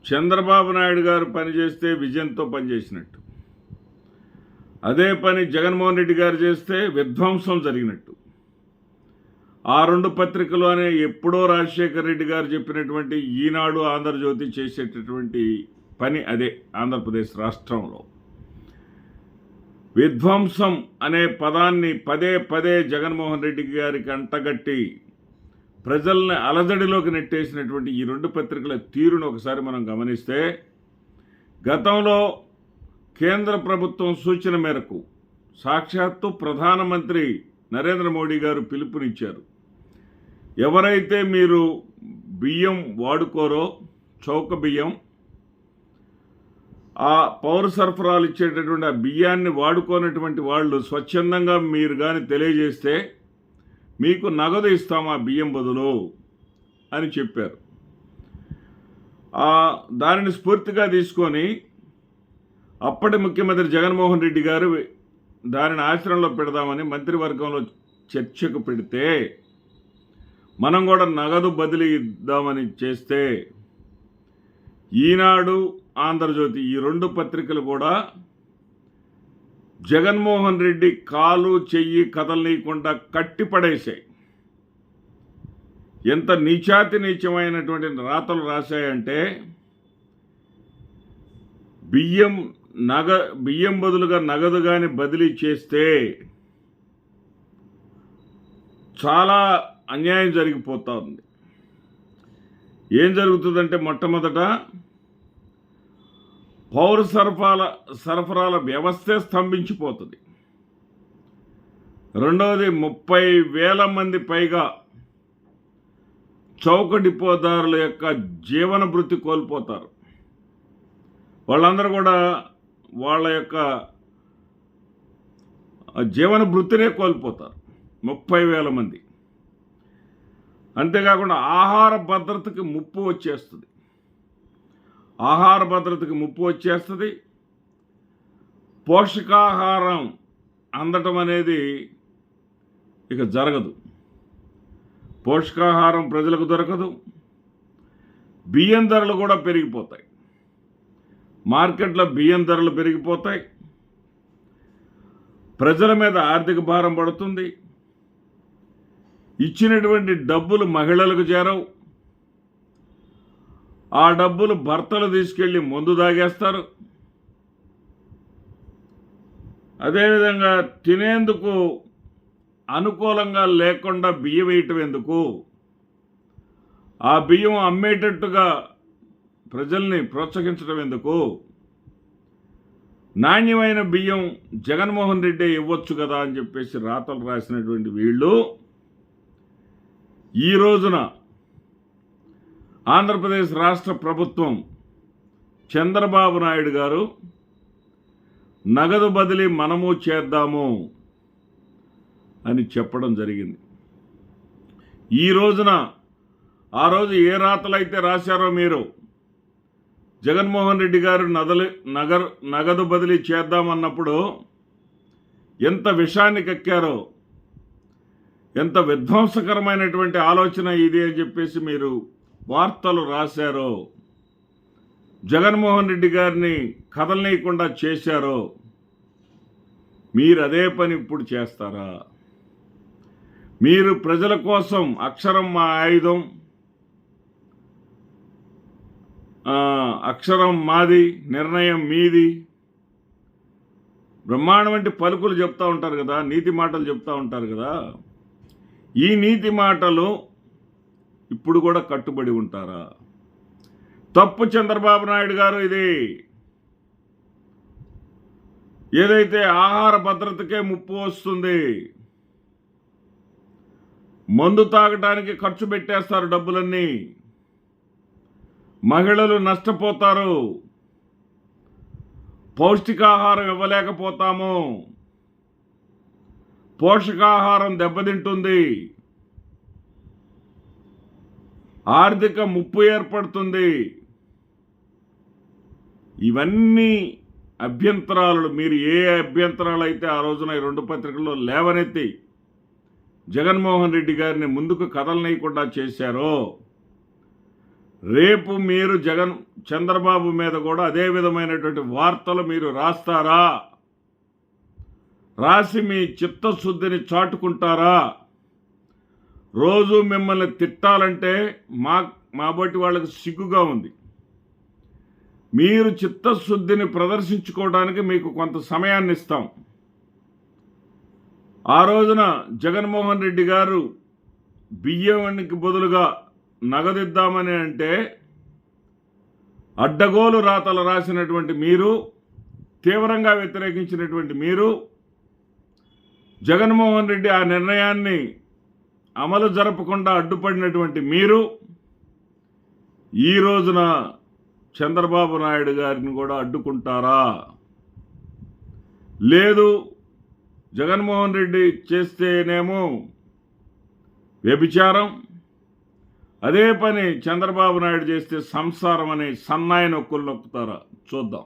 చంద్రబాబు నాయుడు గారు పనిచేస్తే విజయంతో పనిచేసినట్టు, అదే పని జగన్మోహన్ రెడ్డి గారు చేస్తే విధ్వంసం జరిగినట్టు. ఆ రెండు పత్రికలు అనే ఎప్పుడో రాజశేఖర్ రెడ్డి గారు చెప్పినటువంటి ఈనాడు ఆంధ్రజ్యోతి చేసేటటువంటి పని అదే. ఆంధ్రప్రదేశ్ రాష్ట్రంలో విధ్వంసం అనే పదాన్ని పదే పదే జగన్మోహన్ రెడ్డి గారికి అంటగట్టి ప్రజల్ని అలజడిలోకి నెట్టేసినటువంటి ఈ రెండు పత్రికల తీరును ఒకసారి మనం గమనిస్తే, గతంలో కేంద్ర ప్రభుత్వం సూచన మేరకు సాక్షాత్తు ప్రధానమంత్రి నరేంద్ర మోడీ గారు పిలుపునిచ్చారు. ఎవరైతే మీరు బియ్యం వాడుకోరో, చౌక బియ్యం, ఆ పౌర సరఫరాలు ఇచ్చేటటువంటి ఆ బియ్యాన్ని వాడుకోనటువంటి వాళ్ళు స్వచ్ఛందంగా మీరు కానీ తెలియజేస్తే మీకు నగదు ఇస్తాం ఆ బియ్యం బదులు అని చెప్పారు. దానిని స్ఫూర్తిగా తీసుకొని అప్పటి ముఖ్యమంత్రి జగన్మోహన్ రెడ్డి గారు దానిని ఆచరణలో పెడదామని మంత్రివర్గంలో చర్చకు పెడితే, మనం కూడా నగదు బదిలీ ఇద్దామని చేస్తే, ఈనాడు ఆంధ్రజ్యోతి ఈ రెండు పత్రికలు కూడా జగన్మోహన్ రెడ్డి కాలు చెయ్యి కదలనీయకుండా కట్టిపడేశాయి. ఎంత నీచాతి నీచమైనటువంటి రాతలు రాశాయంటే, బియ్యం బదులుగా నగదు కానీ బదిలీ చేస్తే చాలా అన్యాయం జరిగిపోతూ ఉంది. ఏం జరుగుతుందంటే, మొట్టమొదట పౌర సరఫరాల వ్యవస్థే స్తంభించిపోతుంది. రెండవది, 30,000 మంది పైగా చౌక డిపోదారుల యొక్క జీవన భృతి కోల్పోతారు. వాళ్ళందరూ కూడా వాళ్ళ యొక్క జీవన భృతినే కోల్పోతారు, 30,000 మంది. అంతేకాకుండా ఆహార భద్రతకి ముప్పు వచ్చేస్తుంది. పోషకాహారం అందటం అనేది ఇక జరగదు. పోషకాహారం ప్రజలకు దొరకదు. బియ్యం ధరలు కూడా పెరిగిపోతాయి. మార్కెట్లో బియ్యం ధరలు పెరిగిపోతాయి. ప్రజల మీద ఆర్థిక భారం పడుతుంది. ఇచ్చినటువంటి డబ్బులు మహిళలకు చేరవు. ఆ డబ్బులు భర్తలు తీసుకెళ్ళి మందు తాగేస్తారు. అదేవిధంగా తినేందుకు అనుకూలంగా లేకుండా బియ్యం వేయటం ఎందుకు? ఆ బియ్యం అమ్మేటట్టుగా ప్రజల్ని ప్రోత్సహించడం ఎందుకు? నాణ్యమైన బియ్యం జగన్మోహన్ రెడ్డి ఇవ్వచ్చు కదా అని చెప్పేసి రాతలు రాసినటువంటి వీళ్ళు ఈ రోజున ఆంధ్రప్రదేశ్ రాష్ట్ర ప్రభుత్వం, చంద్రబాబు నాయుడు గారు నగదు బదిలీ మనము చేద్దాము అని చెప్పడం జరిగింది. ఈ రోజున ఆ రోజు ఏ రాతలైతే రాశారో మీరు, జగన్మోహన్ రెడ్డి గారు నగదు బదిలీ చేద్దామన్నప్పుడు ఎంత విషాన్ని కక్కారో, ఎంత విధ్వంసకరమైనటువంటి ఆలోచన ఇది అని చెప్పేసి మీరు వార్తలు రాశారో, జగన్మోహన్ రెడ్డి గారిని కదలనీయకుండా చేశారో, మీరు అదే పని ఇప్పుడు చేస్తారా? మీరు ప్రజల కోసం అక్షరం మా ఆయుధం, అక్షరం మాది, నిర్ణయం మీది, బ్రహ్మాండం వంటి పలుకులు చెప్తూ ఉంటారు కదా, నీతి మాటలు చెప్తూ ఉంటారు కదా. ఈ నీతి మాటలు ఇప్పుడు కూడా కట్టుబడి ఉంటారా? తప్పు చంద్రబాబు నాయుడు గారు. ఇది ఏదైతే ఆహార భద్రతకే ముప్పు వస్తుంది, మందు తాగటానికి ఖర్చు పెట్టేస్తారు డబ్బులన్నీ, మహిళలు నష్టపోతారు, పౌష్టికాహారం ఇవ్వలేకపోతాము, పోషకాహారం దెబ్బతింటుంది, ఆర్థిక ముప్పు ఏర్పడుతుంది. ఇవన్నీ అభ్యంతరాలు మీరు ఏ అభ్యంతరాలు అయితే ఆ రోజున ఈ రెండు పత్రికల్లో లేవనెత్తి జగన్మోహన్ రెడ్డి గారిని ముందుకు కదలనీయకుండా చేశారో, రేపు మీరు చంద్రబాబు మీద కూడా అదే విధమైనటువంటి వార్తలు మీరు రాస్తారా? రాసి మీ చిత్తశుద్ధిని చాటుకుంటారా? రోజు మిమ్మల్ని తిట్టాలంటే మా బట్టి వాళ్ళకి సిగ్గుగా ఉంది. మీరు చిత్తశుద్ధిని ప్రదర్శించుకోవడానికి మీకు కొంత సమయాన్ని ఇస్తాం. ఆ రోజున జగన్మోహన్ రెడ్డి గారు బియ్యానికి బదులుగా నగదిద్దామని అంటే అడ్డగోలు రాతలు రాసినటువంటి మీరు, తీవ్రంగా వ్యతిరేకించినటువంటి మీరు, జగన్మోహన్ రెడ్డి ఆ నిర్ణయాన్ని అమలు జరపకుండా అడ్డుపడినటువంటి మీరు ఈ రోజున చంద్రబాబు నాయుడు గారిని కూడా అడ్డుకుంటారా? లేదు, జగన్మోహన్ రెడ్డి చేస్తేనేమో వ్యభిచారం, అదే పని చంద్రబాబు నాయుడు చేస్తే సంసారం అనే సన్నాయి నొక్కులు నొక్కుతారా? చూద్దాం.